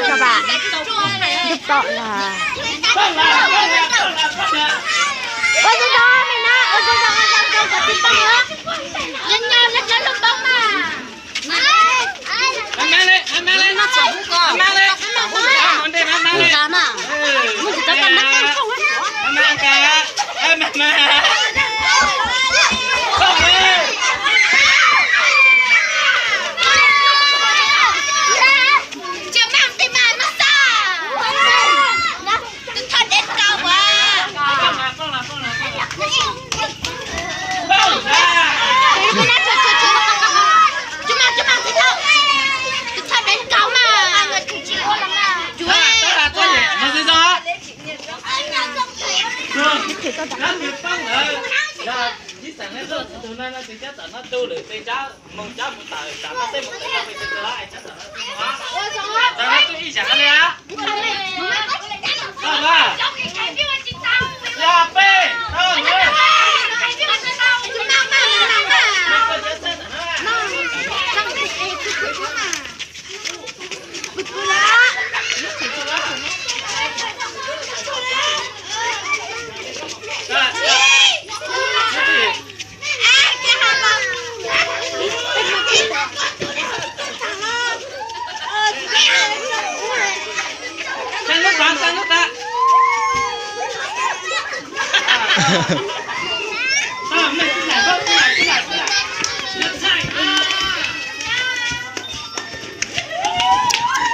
to các bạn. Đứt to là. Ôi trời ơi, mày nè, ôi trời ơi, có tí tông nữa. Nhanh nhanh, nó chơi lông bông mà. Ăn mang lên, nó chẳng có. Ăn mang lên. Ăn đi, ăn mang lên. Cá mà. Mình chỉ cho con mắt ăn không hết. Ăn mang cá. Ăn mang. Không đi. Chưa mang tí mà nó sao? Thật đến cao quá. Con là. Chú mang tí đâu? Thật đến cao mà. Chú ơi. Có gì? Nó gì đó? Làm việc phong rồi. Là chỉ sản hết rồi. Từ nay nó chỉ chắc tận nó tu được tê cháu, mong cháu một tờ trả nó thêm một cái nó bị từ lại chắc tận nó thêm hóa. Tao nó tôi ý chẳng này á. Đâu mà? Ya pe, đâu nữa? Sang nước ta.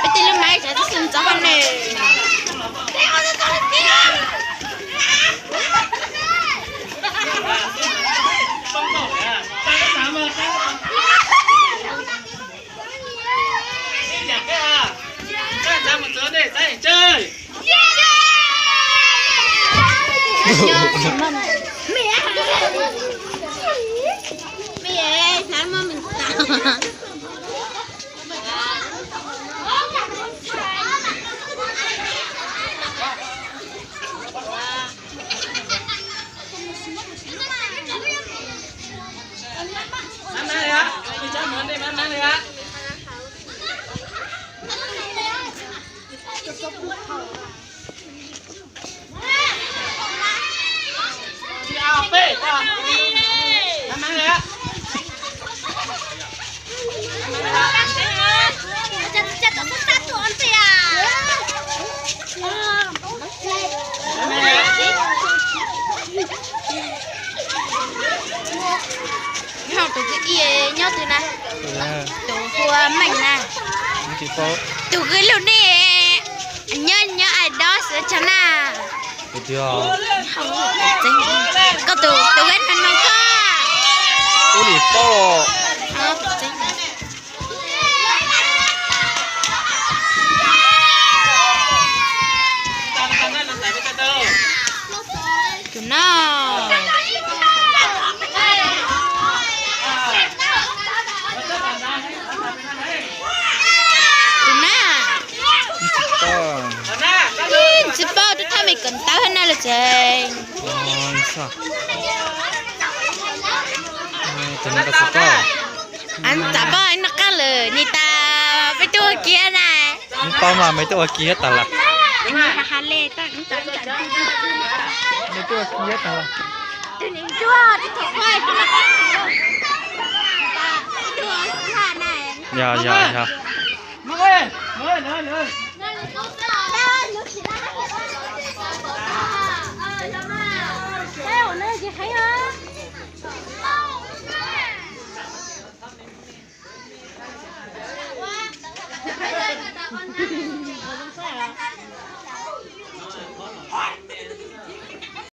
Cái tên lúc nãy sẽ xin cho con này. Chơi. Mẹ sáng mà mình tạo. Mang đây á, đi cháu mượn đi, mang đây á. Đi ao bê, mang đây á. Học tụi cái nhớ tụi này tụi của mình nè tụi cái lúc này nhớ ai đó sẽ cho nè không có tụi cái nó có đi po tụi nó chị bao tôi thấy mày cần tao hơn nào là chị sao anh chả bao anh nó cá lử như ta với tôi kia này anh bao mà mấy tôi kia ta là hà lê ta cũng chẳng mấy tôi kia ta là tôi nín chua tôi thuộc khoai tôi là tôi hà này dạ Mời ơi, nơi Hãy subscribe cho kênh Ghiền Mì Gõ để không bỏ lỡ những video hấp dẫn.